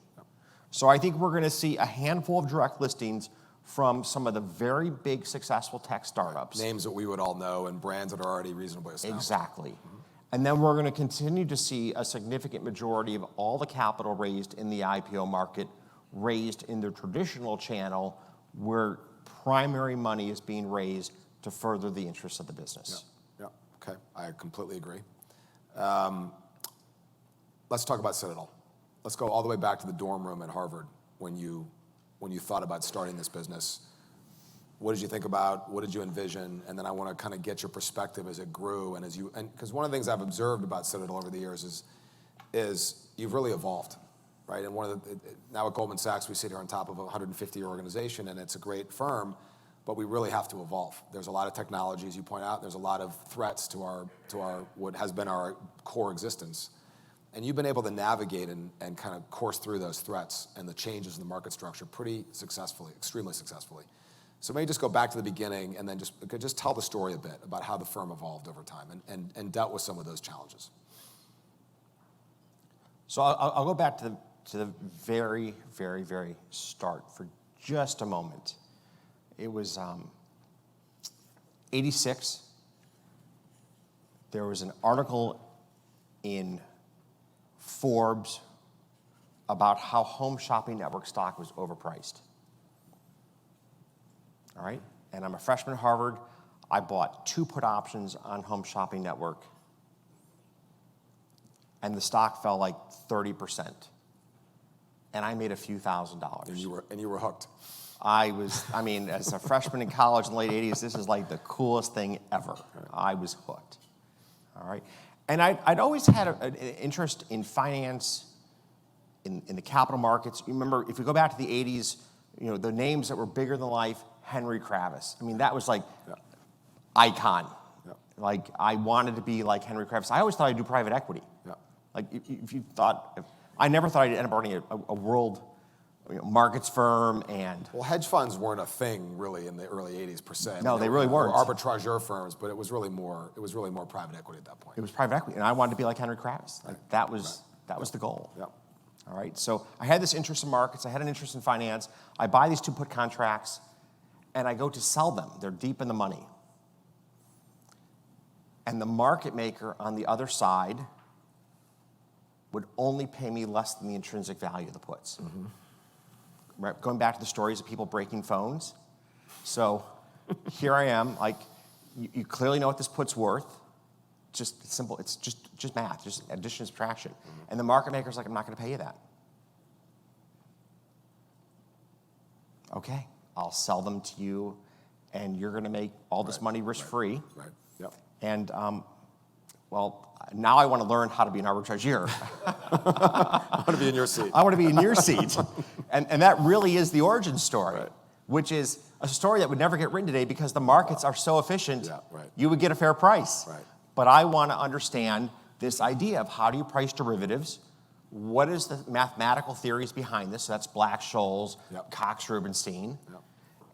So I think we're going to see a handful of direct listings from some of the very big successful tech startups. Names that we would all know and brands that are already reasonably established. Exactly. And then we're going to continue to see a significant majority of all the capital raised in the IPO market raised in the traditional channel where primary money is being raised to further the interests of the business. Yeah. Okay, I completely agree. Let's talk about Citadel. Let's go all the way back to the dorm room at Harvard when you thought about starting this business. What did you think about? What did you envision? And then I want to kind of get your perspective as it grew and because one of the things I've observed about Citadel over the years is you've really evolved, right? And now at Goldman Sachs, we sit here on top of a 150-year organization, and it's a great firm, but we really have to evolve. There's a lot of technology, as you point out. There's a lot of threats to our what has been our core existence. And you've been able to navigate and kind of course through those threats and the changes in the market structure pretty successfully, extremely successfully. So maybe just go back to the beginning and then just tell the story a bit about how the firm evolved over time and dealt with some of those challenges. So I'll go back to the very, very, very start for just a moment. It was 86. There was an article in Forbes about how Home Shopping Network stock was overpriced. All right? And I'm a freshman at Harvard. I bought 2 put options on Home Shopping Network, and the stock fell like 30%. And I made a few $1,000s. And you were hooked. As a freshman in college in the late 80s, this is like the coolest thing ever. I was hooked. All right? And I'd always had an interest in finance, in the capital markets. You remember, if you go back to the 80s, the names that were bigger than life, Henry Kravis. That was like icon. Yeah. Like, I wanted to be like Henry Kravis. I always thought I'd do private equity. Yeah. Like, I never thought I'd end up running a world markets firm and... Well, hedge funds weren't a thing really in the early 80s per se. No, they really weren't. They were arbitrageur firms, but it was really more private equity at that point. It was private equity, and I wanted to be like Henry Kravis. Like, that was the goal. Yeah. All right, so I had this interest in markets. I had an interest in finance. I buy these 2 put contracts, and I go to sell them. They're deep in the money. And the market maker on the other side would only pay me less than the intrinsic value of the puts. Mm-hmm. Right, going back to the stories of people breaking phones. So here I am, like, you clearly know what this put's worth. Just simple, it's just math, just addition and subtraction. Mm-hmm. And the market maker's like, I'm not going to pay you that. Okay, I'll sell them to you, and you're going to make all this money risk-free. Right, yep. And, now I want to learn how to be an arbitrageur. I want to be in your seat. I want to be in your seat. And that really is the origin story, which is a story that would never get written today because the markets are so efficient, you would get a fair price. Right. But I want to understand this idea of how do you price derivatives, what is the mathematical theories behind this, so that's Black-Scholes, Cox-Rubenstein,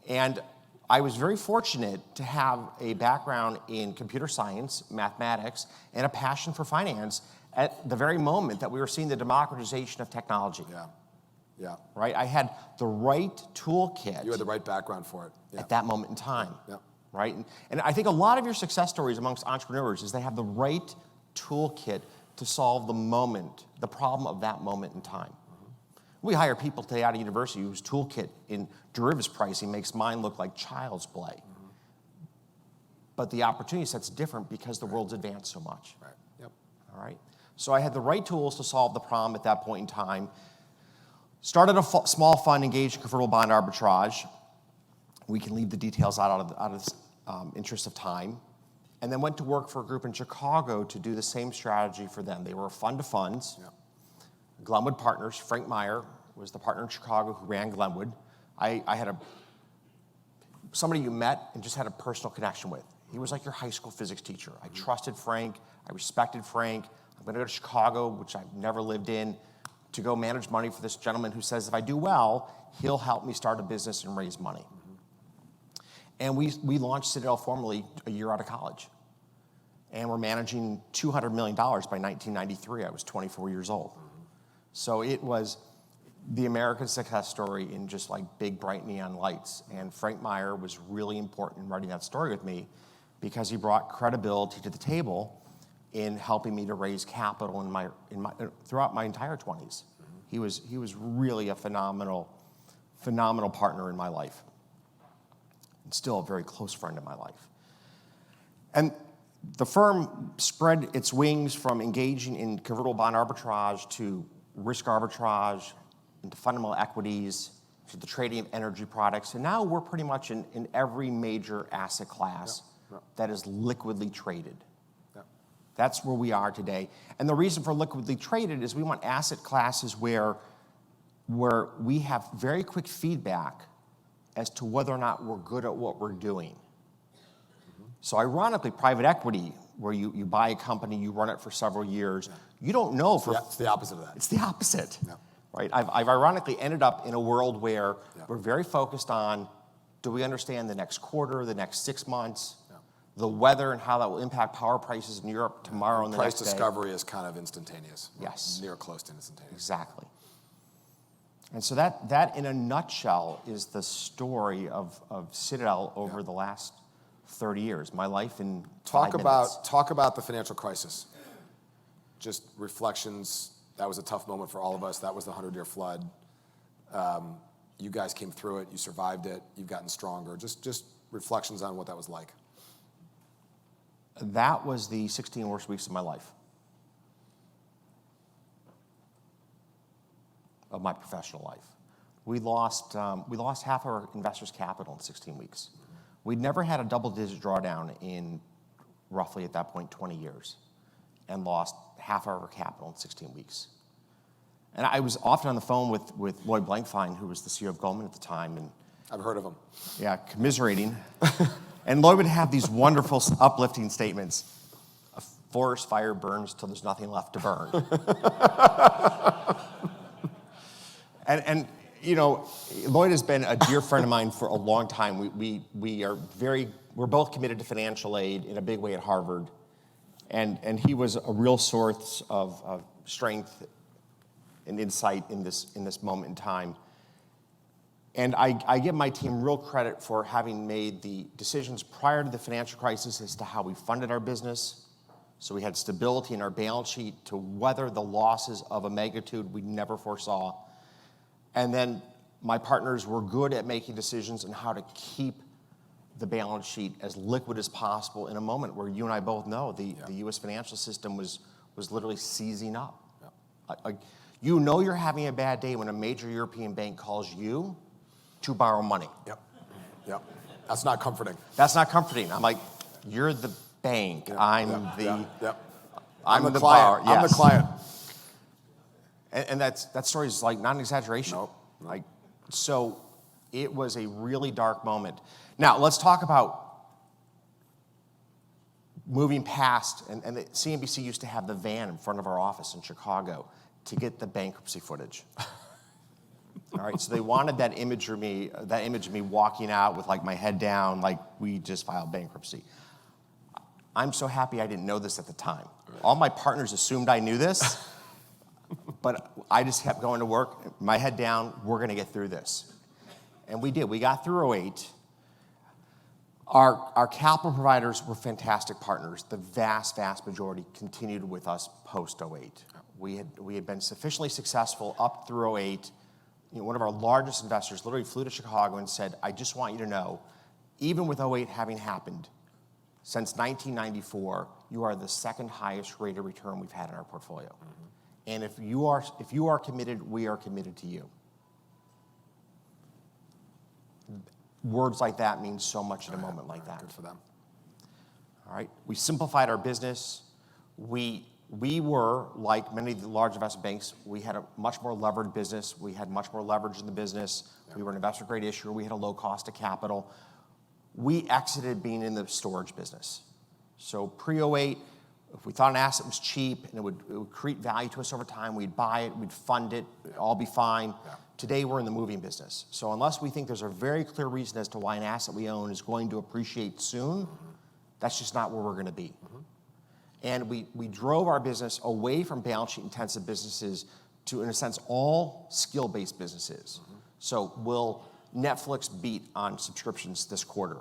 and I was very fortunate to have a background in computer science, mathematics, and a passion for finance at the very moment that we were seeing the democratization of technology. Yeah. Right? I had the right toolkit. You had the right background for it. At that moment in time. Yeah. right? And I think a lot of your success stories amongst entrepreneurs is they have the right toolkit to solve the problem of that moment in time. We hire people today out of university whose toolkit in derivatives pricing makes mine look like child's play. But the opportunity set's different because the world's advanced so much. Right. Yep. All right? So I had the right tools to solve the problem at that point in time. Started a small fund engaged in convertible bond arbitrage. We can leave the details out of interest of time. And then went to work for a group in Chicago to do the same strategy for them. They were a fund of funds. Yep. Glenwood Partners, Frank Meyer was the partner in Chicago who ran Glenwood. I had somebody you met and just had a personal connection with. He was like your high school physics teacher. I trusted Frank. I respected Frank. I'm going to go to Chicago, which I've never lived in, to go manage money for this gentleman who says if I do well, he'll help me start a business and raise money. And we launched Citadel formally a year out of college. And we're managing $200 million by 1993. I was 24 years old. So it was the American success story in just like big, bright neon lights. And Frank Meyer was really important in writing that story with me because he brought credibility to the table in helping me to raise capital throughout my entire 20s. He was really a phenomenal partner in my life. And still a very close friend in my life. And the firm spread its wings from engaging in convertible bond arbitrage to risk arbitrage, into fundamental equities, to the trading of energy products. And now we're pretty much in every major asset class that is liquidly traded. That's where we are today. And the reason for liquidly traded is we want asset classes where we have very quick feedback as to whether or not we're good at what we're doing. So ironically, private equity, where you buy a company, you run it for several years, you don't know for... It's the opposite of that. It's the opposite, Yeah. right? I've ironically ended up in a world where we're very focused on, do we understand the next quarter, the next 6 months, the weather and how that will impact power prices in Europe tomorrow and the next day. Price discovery is kind of instantaneous. Yes. Near close to instantaneous. Exactly. And so that in a nutshell is the story of Citadel over the last 30 years. My life in 5 minutes. Talk about the financial crisis. Just reflections. That was a tough moment for all of us. That was the 100-year flood. You guys came through it. You survived it. You've gotten stronger. Just reflections on what that was like. That was the 16 worst weeks of my life. Of my professional life. We lost half our investors' capital in 16 weeks. We'd never had a double-digit drawdown in roughly at that point 20 years and lost half our capital in 16 weeks. And I was often on the phone with Lloyd Blankfein, who was the CEO of Goldman at the time. And I've heard of him. Yeah, commiserating. And Lloyd would have these wonderful, uplifting statements. A forest fire burns till there's nothing left to burn. and you know, Lloyd has been a dear friend of mine for a long time. We're both committed to financial aid in a big way at Harvard. And he was a real source of strength and insight in this moment in time. And I give my team real credit for having made the decisions prior to the financial crisis as to how we funded our business. So we had stability in our balance sheet to weather the losses of a magnitude we never foresaw. And then my partners were good at making decisions on how to keep the balance sheet as liquid as possible in a moment where you and I both know the U.S. financial system was literally seizing up. You know you're having a bad day when a major European bank calls you to borrow money. Yep. That's not comforting. That's not comforting. I'm like, you're the bank. I'm the client. borrower. I'm the client. And that story is like not an exaggeration. Nope. Like, so it was a really dark moment. Now let's talk about moving past. And the CNBC used to have the van in front of our office in Chicago to get the bankruptcy footage. All right, so they wanted that image of me walking out with like my head down, like we just filed bankruptcy. I'm so happy I didn't know this at the time. Right. All my partners assumed I knew this, but I just kept going to work, my head down, we're gonna get through this. And we did, we got through 2008. Our capital providers were fantastic partners. The vast majority continued with us post '08. We had been sufficiently successful up through '08. One of our largest investors literally flew to Chicago and said, I just want you to know, even with '08 having happened, since 1994, you are the second highest rate of return we've had in our portfolio. And if you are committed, we are committed to you. Words like that mean so much in a moment like that. Good for them. All right, we simplified our business. We were, like many of the large investment banks, we had a much more levered business. We had much more leverage in the business. We were an investment grade issuer. We had a low cost of capital. We exited being in the storage business. So pre-08, if we thought an asset was cheap and it would create value to us over time, we'd buy it, we'd fund it, it'd all be fine. Yeah. Today, we're in the moving business. So unless we think there's a very clear reason as to why an asset we own is going to appreciate soon, that's just not where we're going to be. And we drove our business away from balance sheet intensive businesses to, in a sense, all skill-based businesses. So will Netflix beat on subscriptions this quarter?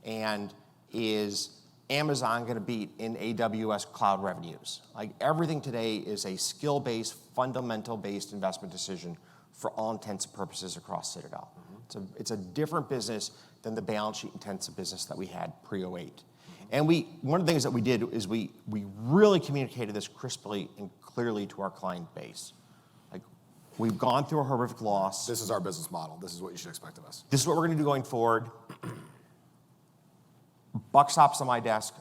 And is Amazon going to beat in AWS cloud revenues? Like everything today is a skill-based, fundamental-based investment decision for all intents and purposes across Citadel. It's a different business than the balance sheet intensive business that we had pre-08. And one of the things that we did is we really communicated this crisply and clearly to our client base. Like, we've gone through a horrific loss. This is our business model. This is what you should expect of us. This is what we're going to do going forward. Buck stops on my desk.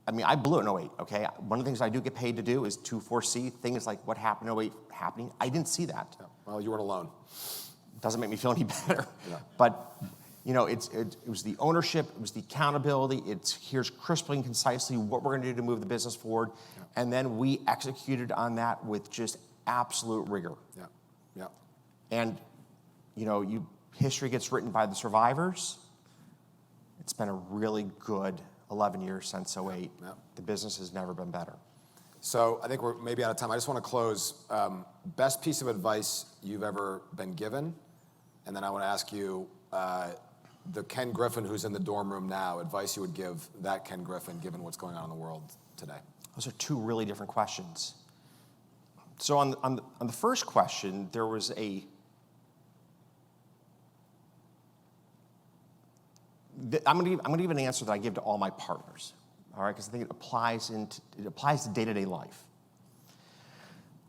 I mean, I blew it in '08, okay? One of the things I do get paid to do is to foresee things like what happened in '08 happening. I didn't see that. Yeah. Well, you weren't alone. Doesn't make me feel any better. Yeah. But it was the ownership, it was the accountability, here's crisply and concisely what we're going to do to move the business forward, and then we executed on that with just absolute rigor. Yeah. And, history gets written by the survivors. It's been a really good 11 years since '08. Yeah. The business has never been better. So I think we're maybe out of time. I just want to close. Best piece of advice you've ever been given, and then I want to ask you, the Ken Griffin who's in the dorm room now, advice you would give that Ken Griffin given what's going on in the world today? Those are two really different questions. So on the first question, there was I'm going to give an answer that I give to all my partners, all right? Because I think it applies to day-to-day life.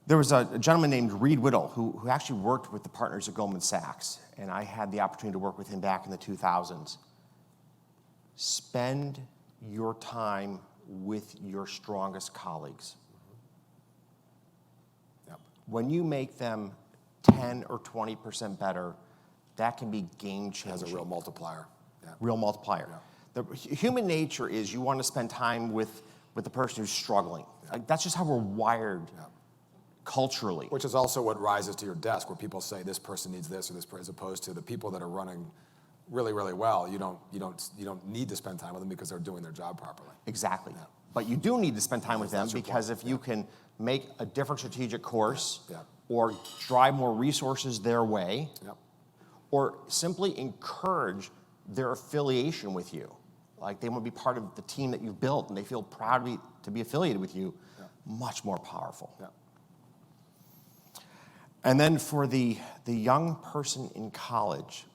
There was a gentleman named Reed Whittle who actually worked with the partners at Goldman Sachs, and I had the opportunity to work with him back in the 2000s. Spend your time with your strongest colleagues. Yep. When you make them 10 or 20% better, that can be game-changing. Has a real multiplier. Yeah. Real multiplier. Yeah. The human nature is you want to spend time with the person who's struggling. Yeah. Like, that's just how we're wired. Yeah. Culturally. Which is also what rises to your desk, where people say this person needs this or this person, as opposed to the people that are running really, really well. You don't need to spend time with them because they're doing their job properly. Exactly. Yeah. But you do need to spend time with them because if you can make a different strategic course, or drive more resources their way, or simply encourage their affiliation with you, like they want to be part of the team that you've built and they feel proud to be affiliated with you, much more powerful. Yeah. And then for the young person in college,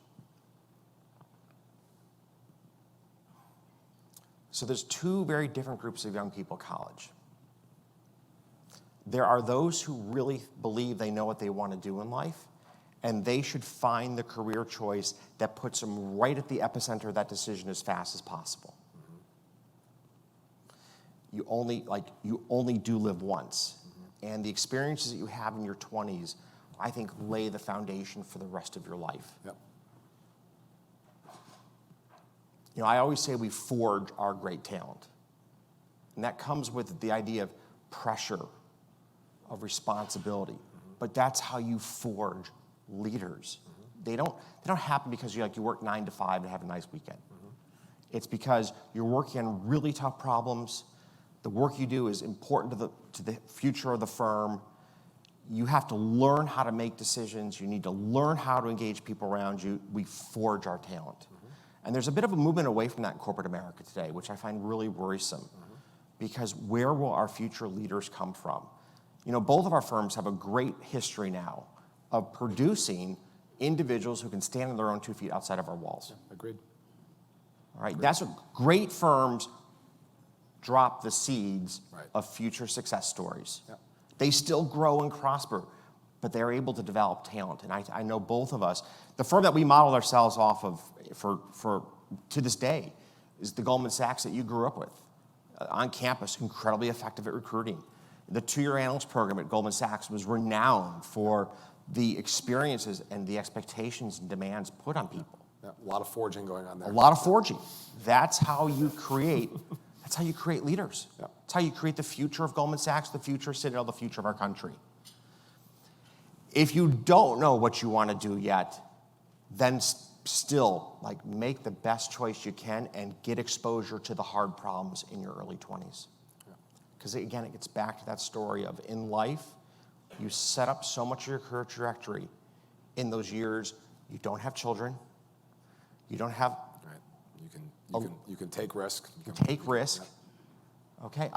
so there's two very different groups of young people at college. There are those who really believe they know what they want to do in life, and they should find the career choice that puts them right at the epicenter of that decision as fast as possible. You only do live once, and the experiences that you have in your 20s, I think, lay the foundation for the rest of your life. Yep. I always say we forge our great talent. And that comes with the idea of pressure, of responsibility. But that's how you forge leaders. They don't happen because you work 9 to 5 and have a nice weekend. It's because you're working on really tough problems. The work you do is important to the future of the firm. You have to learn how to make decisions. You need to learn how to engage people around you. We forge our talent. And there's a bit of a movement away from that in corporate America today, which I find really worrisome, because where will our future leaders come from? You know, both of our firms have a great history now of producing individuals who can stand on their own 2 feet outside of our walls. Agreed. All right, that's what great firms drop the seeds Right. of future success stories. Yep. They still grow and prosper, but they're able to develop talent. And I know both of us, the firm that we modeled ourselves off of for to this day is the Goldman Sachs that you grew up with. On campus, incredibly effective at recruiting. The 2-year analyst program at Goldman Sachs was renowned for the experiences and the expectations and demands put on people. Yeah, a lot of forging going on there. A lot of forging. That's how you create. That's how you create leaders. Yeah. That's how you create the future of Goldman Sachs, the future of Citadel, the future of our country. If you don't know what you want to do yet, then still, like, make the best choice you can and get exposure to the hard problems in your early 20s. Because again, it gets back to that story of, in life, you set up so much of your career trajectory in those years. You don't have children. You don't have. Right. You can take risk. You Take risk. Yeah. Okay,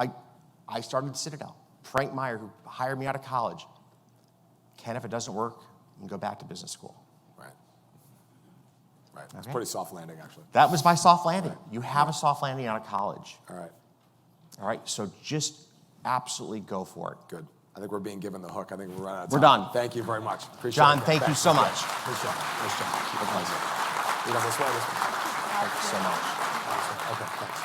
I started Citadel. Frank Meyer, who hired me out of college. Ken, if it doesn't work, you can go back to business school. Right. Right. It's Okay. pretty soft landing, actually. That was my soft landing. Right. You have a soft landing out of college. All right. All right, so just absolutely go for it. Good. I think we're being given the hook. I think we're running out of We're time. done. Thank you very much. Appreciate John, it. thank you so much. Nice job. Nice job. Keep it nice. You got this one? This one? Thank you so much. Okay, thanks.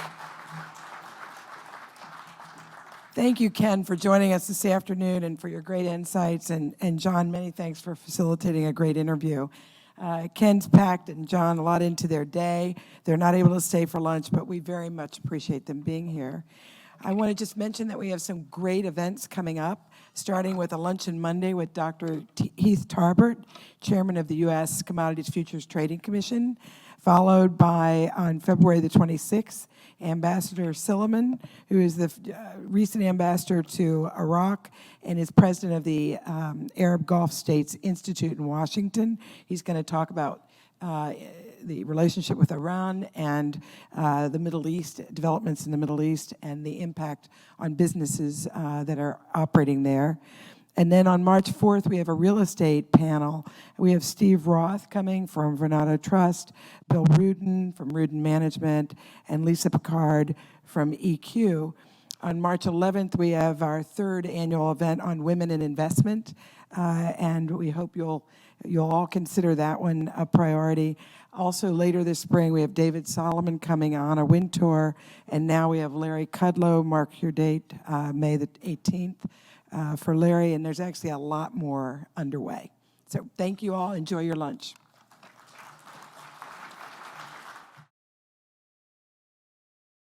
Thank you, Ken, for joining us this afternoon and for your great insights. And John, many thanks for facilitating a great interview. Ken's packed and John a lot into their day. They're not able to stay for lunch, but we very much appreciate them being here. I want to just mention that we have some great events coming up, starting with a Luncheon Monday with Dr. Heath Tarbert, Chairman of the U.S. Commodities Futures Trading Commission, followed by, on February the 26th, Ambassador Silliman, who is the recent ambassador to Iraq and is president of the Arab Gulf States Institute in Washington. He's going to talk about the relationship with Iran and the Middle East, developments in the Middle East, and the impact on businesses that are operating there. And then on March 4th, we have a real estate panel. We have Steve Roth coming from Vornado Trust, Bill Rudin from Rudin Management, and Lisa Picard from EQ. On March 11th, we have our 3rd annual event on women in investment, and we hope you'll all consider that one a priority. Also, later this spring, we have David Solomon coming on a wind tour, and now we have Larry Kudlow. Mark your date, May the 18th. For Larry, and there's actually a lot more underway. So thank you all. Enjoy your lunch.